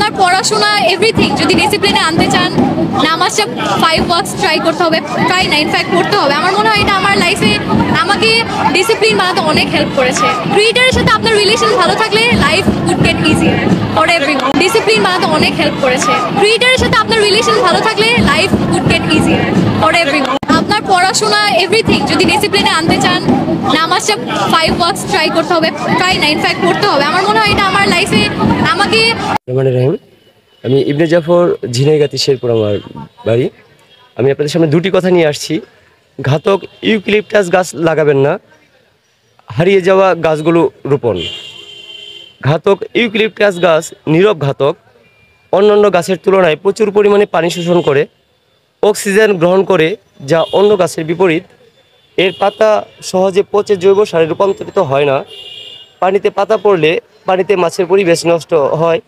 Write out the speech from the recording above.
আপনার পড়াশোনা এভরিথিং যদি ডিসিপ্লিনে আনতে চান, নামাজটা 5 ওয়াক্ত ট্রাই করতে হবে, ট্রাই না ইনফ্যাক্ট করতে হবে। আমার মনে হয় এটা আমার লাইফে আমাকে ডিসিপ্লিন বানাতে অনেক হেল্প করেছে। ক্রিয়েটারের সাথে আপনার রিলেশন ভালো থাকলে life would get easy for everyone. Discipline বানাতে অনেক হেল্প করেছে। ক্রিয়েটারের সাথে আপনার রিলেশন ভালো থাকলে life would get easy for everyone. আপনার পড়াশোনা এভরিথিং যদি ডিসিপ্লিনে আনতে চান, নামাজটা 5 ওয়াক্ত ট্রাই করতে হবে, ট্রাই না ইনফ্যাক্ট করতে হবে। আমার মনে হয় এটা আমার লাইফে আমাকে আমি ইবনে জাফর ঝিনাইগাতি শেরপুর আমার বাড়ি। আমি আপনাদের সামনে দুটি কথা নিয়ে আসছি। ঘাতক ইউক্যালিপটাস গাছ লাগাবেন না, হারিয়ে যাওয়া গাছগুলো রোপণ। ঘাতক ইউক্যালিপটাস গাছ নীরব ঘাতক, অন্যান্য গাছের তুলনায় প্রচুর পরিমাণে পানি শোষণ করে, অক্সিজেন গ্রহণ করে, যা অন্য গাছের বিপরীত। এর পাতা সহজে পচে জৈব সারে রূপান্তরিত হয় না। পানিতে পাতা পড়লে পানিতে মাছের পরিবেশ নষ্ট হয়,